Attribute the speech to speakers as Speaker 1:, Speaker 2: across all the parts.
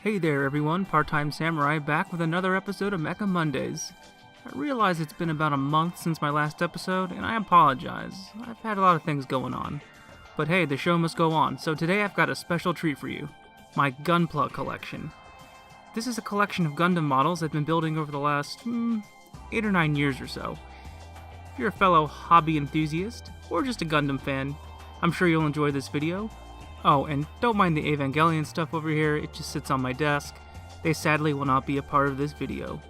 Speaker 1: Hey there everyone, Part-Time Samurai back with another episode of Mecha Mondays. I realize it's been about a month since my last episode, and I apologize. I've had a lot of things going on. But hey, the show must go on, so today I've got a special treat for you. My Gunpla collection. This is a collection of Gundam models I've been building over the last, 8 or 9 years or so. If you're a fellow hobby enthusiast, or just a Gundam fan, I'm sure you'll enjoy this video. Oh, and don't mind the Evangelion stuff over here, it just sits on my desk. They sadly will not be a part of this video.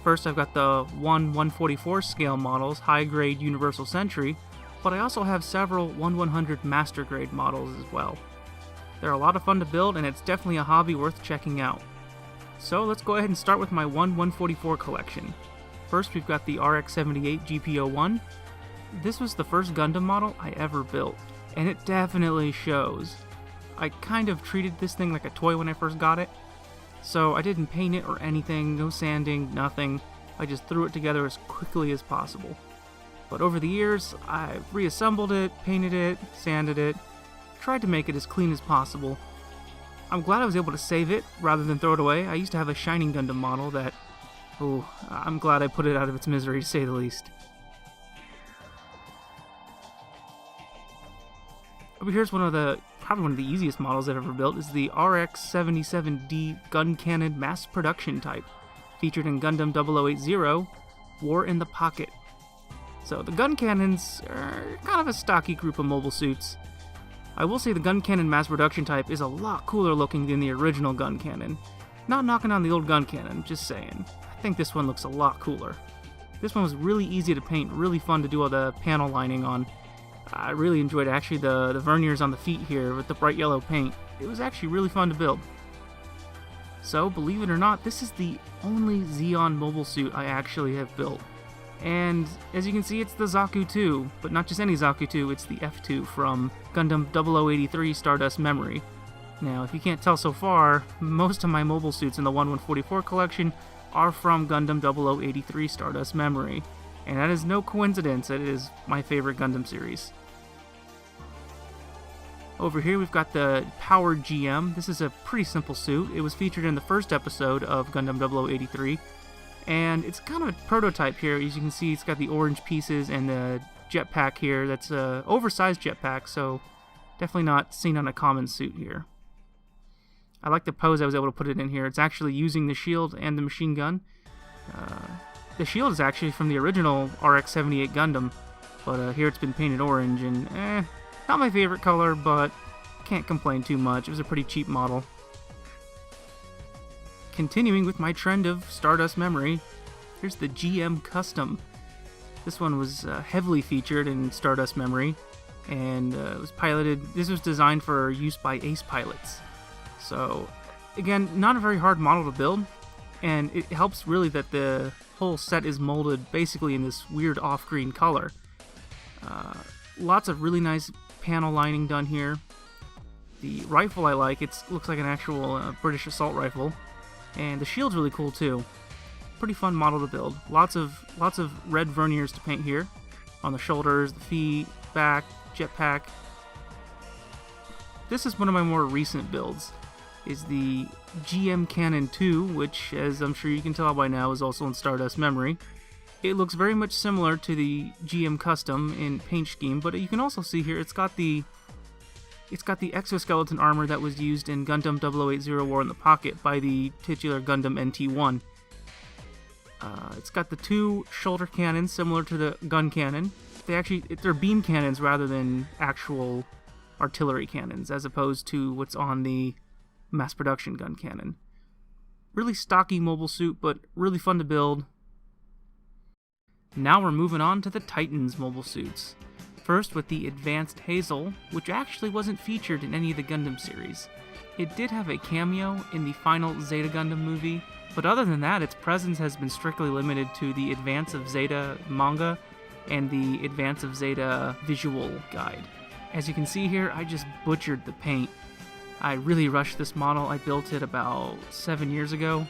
Speaker 1: First, I've got the 1/144 scale models, high-grade Universal Sentry, but I also have several 1/100 Master Grade models as well. They're a lot of fun to build, and it's definitely a hobby worth checking out. So let's go ahead and start with my 1/144 collection. First, we've got the RX-78 GP01. This was the first Gundam model I ever built. And it definitely shows. I kind of treated this thing like a toy when I first got it, so I didn't paint it or anything, no sanding, nothing. I just threw it together as quickly as possible. But over the years, I've reassembled it, painted it, sanded it, tried to make it as clean as possible. I'm glad I was able to save it rather than throw it away. I used to have a Shining Gundam model that, I'm glad I put it out of its misery to say the least. Over here's probably one of the easiest models I've ever built, is the RX-77D gun cannon mass production type, featured in Gundam 0080, War in the Pocket. So the gun cannons are kind of a stocky group of mobile suits. I will say the gun cannon mass production type is a lot cooler looking than the original gun cannon. Not knocking on the old gun cannon, just saying. I think this one looks a lot cooler. This one was really easy to paint, really fun to do all the panel lining on. I really enjoyed actually the verniers on the feet here with the bright yellow paint. It was actually really fun to build. So, believe it or not, this is the only Zeon mobile suit I actually have built. And as you can see, it's the Zaku 2, but not just any Zaku 2, it's the F2 from Gundam 0083 Stardust Memory. Now, if you can't tell so far, most of my mobile suits in the 1/144 collection are from Gundam 0083 Stardust Memory. And that is no coincidence, it is my favorite Gundam series. Over here we've got the Powered GM. This is a pretty simple suit. It was featured in the first episode of Gundam 0083. And it's kind of a prototype here. As you can see, it's got the orange pieces and the jetpack here. That's an oversized jetpack, so definitely not seen on a common suit here. I like the pose I was able to put it in here. It's actually using the shield and the machine gun. The shield is actually from the original RX-78 Gundam, but here it's been painted orange, and not my favorite color, but can't complain too much. It was a pretty cheap model. Continuing with my trend of Stardust Memory, here's the GM Custom. This one was heavily featured in Stardust Memory, and it was piloted. This was designed for use by ace pilots. So, again, not a very hard model to build, and it helps really that the whole set is molded basically in this weird off-green color. Lots of really nice panel lining done here. The rifle I like, it looks like an actual British assault rifle, and the shield's really cool too. Pretty fun model to build. Lots of red verniers to paint here on the shoulders, the feet, back, jetpack. This is one of my more recent builds. Is the GM Cannon 2, which, as I'm sure you can tell by now, is also in Stardust Memory. It looks very much similar to the GM Custom in paint scheme, but you can also see here it's got the exoskeleton armor that was used in Gundam 0080 War in the Pocket by the titular Gundam NT1. It's got the two shoulder cannons similar to the gun cannon. They're beam cannons rather than actual artillery cannons, as opposed to what's on the mass production gun cannon. Really stocky mobile suit, but really fun to build. Now we're moving on to the Titans mobile suits. First with the Advanced Hazel, which actually wasn't featured in any of the Gundam series. It did have a cameo in the final Zeta Gundam movie, but other than that, its presence has been strictly limited to the Advance of Zeta manga and the Advance of Zeta visual guide. As you can see here, I just butchered the paint. I really rushed this model. I built it about 7 years ago,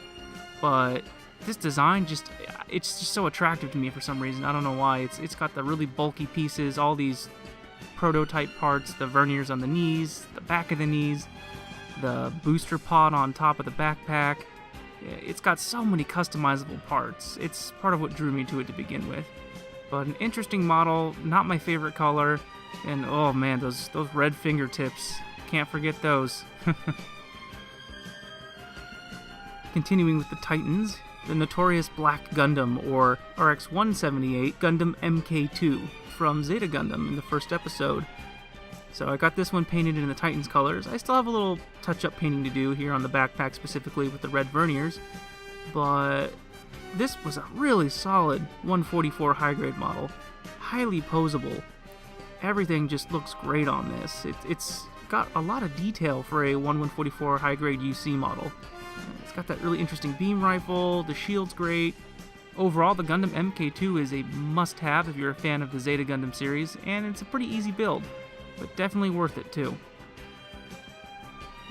Speaker 1: but this design it's just so attractive to me for some reason. I don't know why. It's got the really bulky pieces, all these prototype parts, the verniers on the knees, the back of the knees. the booster pod on top of the backpack. It's got so many customizable parts. It's part of what drew me to it to begin with. But an interesting model, not my favorite color, and oh man, those red fingertips. Can't forget those. Continuing with the Titans, the notorious Black Gundam, or RX-178 Gundam MK2 from Zeta Gundam in the first episode. So I got this one painted in the Titans colors. I still have a little touch-up painting to do here on the backpack, specifically with the red verniers, but this was a really solid 144 high-grade model. Highly posable. Everything just looks great on this. It's got a lot of detail for a 144 high-grade UC model. It's got that really interesting beam rifle, the shield's great. Overall, the Gundam MK2 is a must-have if you're a fan of the Zeta Gundam series, and it's a pretty easy build, but definitely worth it too.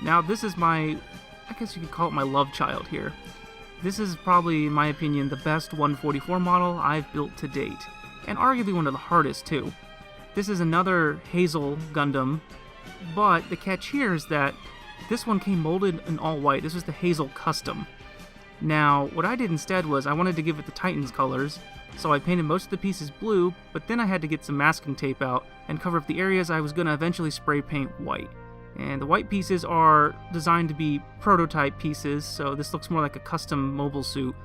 Speaker 1: Now this is I guess you could call it my love child here. This is probably, in my opinion, the best 144 model I've built to date, and arguably one of the hardest too. This is another Hazel Gundam, but the catch here is that this one came molded in all white. This was the Hazel Custom. Now, what I did instead was I wanted to give it the Titans colors, so I painted most of the pieces blue, but then I had to get some masking tape out and cover up the areas I was going to eventually spray paint white. And the white pieces are designed to be prototype pieces, so this looks more like a custom mobile suit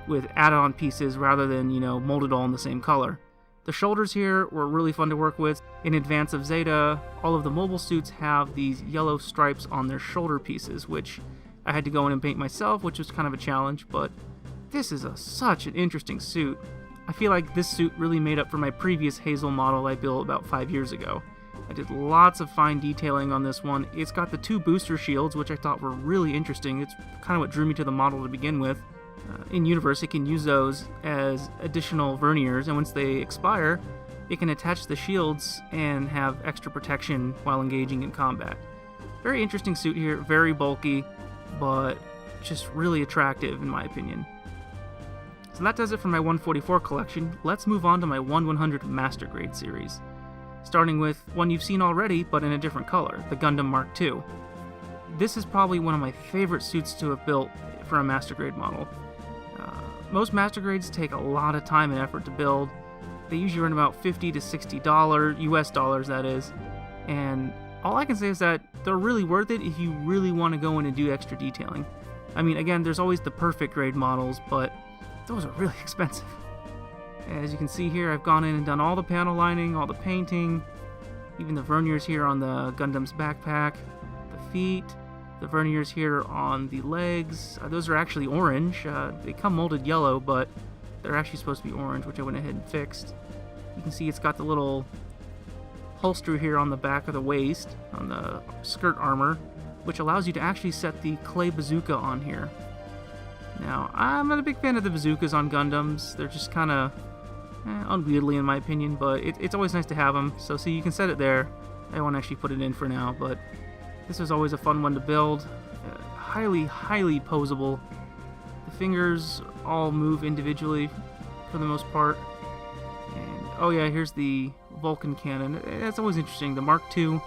Speaker 1: with add-on pieces rather than, molded all in the same color. The shoulders here were really fun to work with. In advance of Zeta, all of the mobile suits have these yellow stripes on their shoulder pieces, which I had to go in and paint myself, which was kind of a challenge, but this is such an interesting suit. I feel like this suit really made up for my previous Hazel model I built about 5 years ago. I did lots of fine detailing on this one. It's got the 2 booster shields, which I thought were really interesting. It's kind of what drew me to the model to begin with. In universe, it can use those as additional verniers, and once they expire, it can attach the shields and have extra protection while engaging in combat. Very interesting suit here, very bulky, but just really attractive in my opinion. So that does it for my 144 collection. Let's move on to my 1/100 Master Grade series. Starting with one you've seen already, but in a different color, the Gundam Mark II. This is probably one of my favorite suits to have built for a Master Grade model. Most Master Grades take a lot of time and effort to build. They usually run about $50 to $60, US dollars that is, and all I can say is that they're really worth it if you really want to go in and do extra detailing. I mean, again, there's always the perfect grade models, but those are really expensive. As you can see here, I've gone in and done all the panel lining, all the painting, even the verniers here on the Gundam's backpack, the feet, the verniers here on the legs. Those are actually orange. They come molded yellow, but they're actually supposed to be orange, which I went ahead and fixed. You can see it's got the little holster here on the back of the waist, on the skirt armor, which allows you to actually set the clay bazooka on here. Now, I'm not a big fan of the bazookas on Gundams. They're just kind of unwieldy in my opinion, but it's always nice to have them. So see, you can set it there. I won't actually put it in for now, but this was always a fun one to build. Highly posable. The fingers all move individually for the most part. And oh yeah, here's the Vulcan cannon. That's always interesting. The Mark II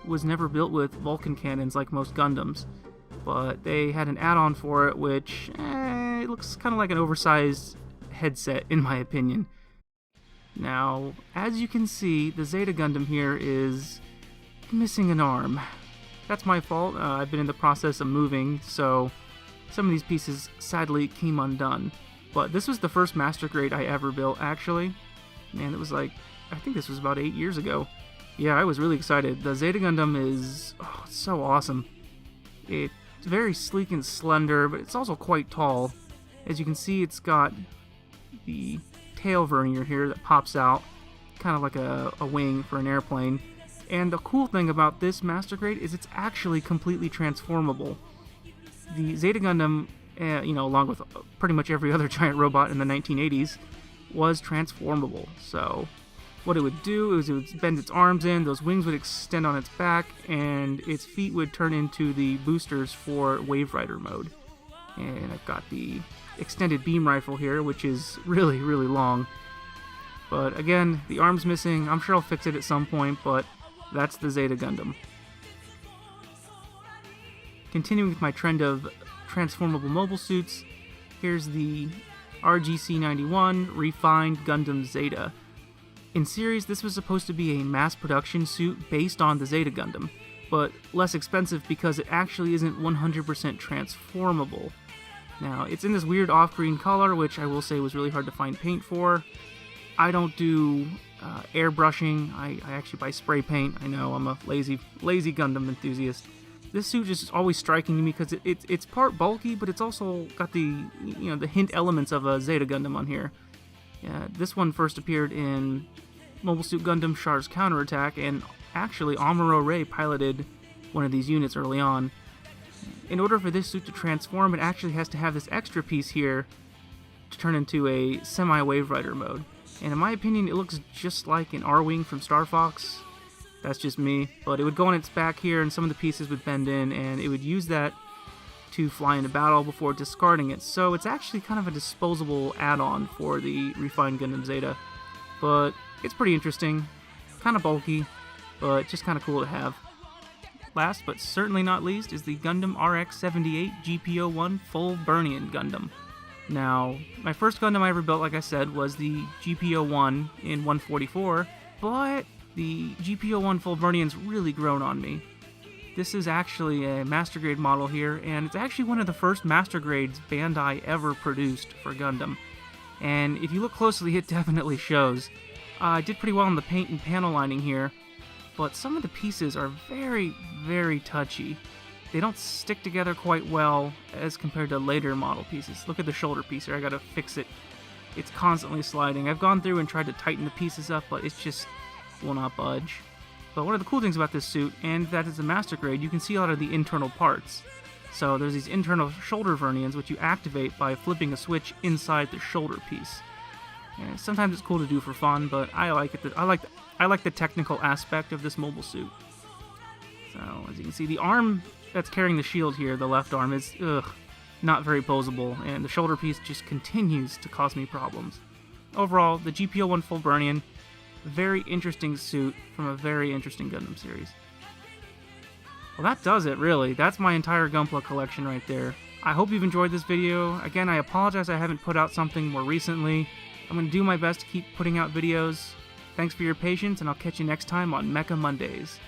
Speaker 1: was never built with Vulcan cannons like most Gundams, but they had an add-on for it, which it looks kind of like an oversized headset in my opinion. Now, as you can see, the Zeta Gundam here is missing an arm. That's my fault. I've been in the process of moving, so some of these pieces sadly came undone. But this was the first Master Grade I ever built, actually. Man, it was I think this was about 8 years ago. Yeah, I was really excited. The Zeta Gundam is so awesome. It's very sleek and slender, but it's also quite tall. As you can see, it's got the tail vernier here that pops out, kind of like a wing for an airplane. And the cool thing about this Master Grade is it's actually completely transformable. The Zeta Gundam, along with pretty much every other giant robot in the 1980s, was transformable. So what it would do is it would bend its arms in, those wings would extend on its back, and its feet would turn into the boosters for Wave Rider mode. And I've got the extended beam rifle here, which is really long. But again, the arm's missing. I'm sure I'll fix it at some point, but that's the Zeta Gundam. continuing with my trend of transformable mobile suits, here's the RGC-91 Refined Gundam Zeta. In series, this was supposed to be a mass production suit based on the Zeta Gundam, but less expensive because it actually isn't 100% transformable. Now, it's in this weird off-green color, which I will say was really hard to find paint for. I don't do airbrushing. I actually buy spray paint. I know, I'm a lazy Gundam enthusiast. This suit is always striking to me because it's part bulky, but it's also got the the hint elements of a Zeta Gundam on here. This one first appeared in Mobile Suit Gundam Char's Counterattack, and actually Amuro Ray piloted one of these units early on. In order for this suit to transform, it actually has to have this extra piece here to turn into a semi-Wave Rider mode. And in my opinion, it looks just like an R-Wing from Star Fox. That's just me, but it would go on its back here and some of the pieces would bend in, and it would use that to fly into battle before discarding it. So it's actually kind of a disposable add-on for the Refined Gundam Zeta. But it's pretty interesting, kind of bulky, but just kind of cool to have. Last but certainly not least is the Gundam RX-78 GP01 Full Burnian Gundam. Now, my first Gundam I ever built, like I said, was the GP01 in 144, but the GP01 Full Burnian's really grown on me. This is actually a Master Grade model here, and it's actually one of the first Master Grades Bandai ever produced for Gundam. And if you look closely, it definitely shows. I did pretty well on the paint and panel lining here, but some of the pieces are very, very touchy. They don't stick together quite well as compared to later model pieces. Look at the shoulder piece here, I gotta fix it. It's constantly sliding. I've gone through and tried to tighten the pieces up, but it's just will not budge. But one of the cool things about this suit, and that it's a Master Grade, you can see a lot of the internal parts. So there's these internal shoulder vernions which you activate by flipping a switch inside the shoulder piece. And sometimes it's cool to do for fun, but I like it. I like the technical aspect of this mobile suit. So as you can see, the arm that's carrying the shield here, the left arm, is not very posable, and the shoulder piece just continues to cause me problems. Overall, the GP01 Full Burnian, very interesting suit from a very interesting Gundam series. Well, that does it, really. That's my entire Gunpla collection right there. I hope you've enjoyed this video. Again, I apologize I haven't put out something more recently. I'm going to do my best to keep putting out videos. Thanks for your patience, and I'll catch you next time on Mecha Mondays.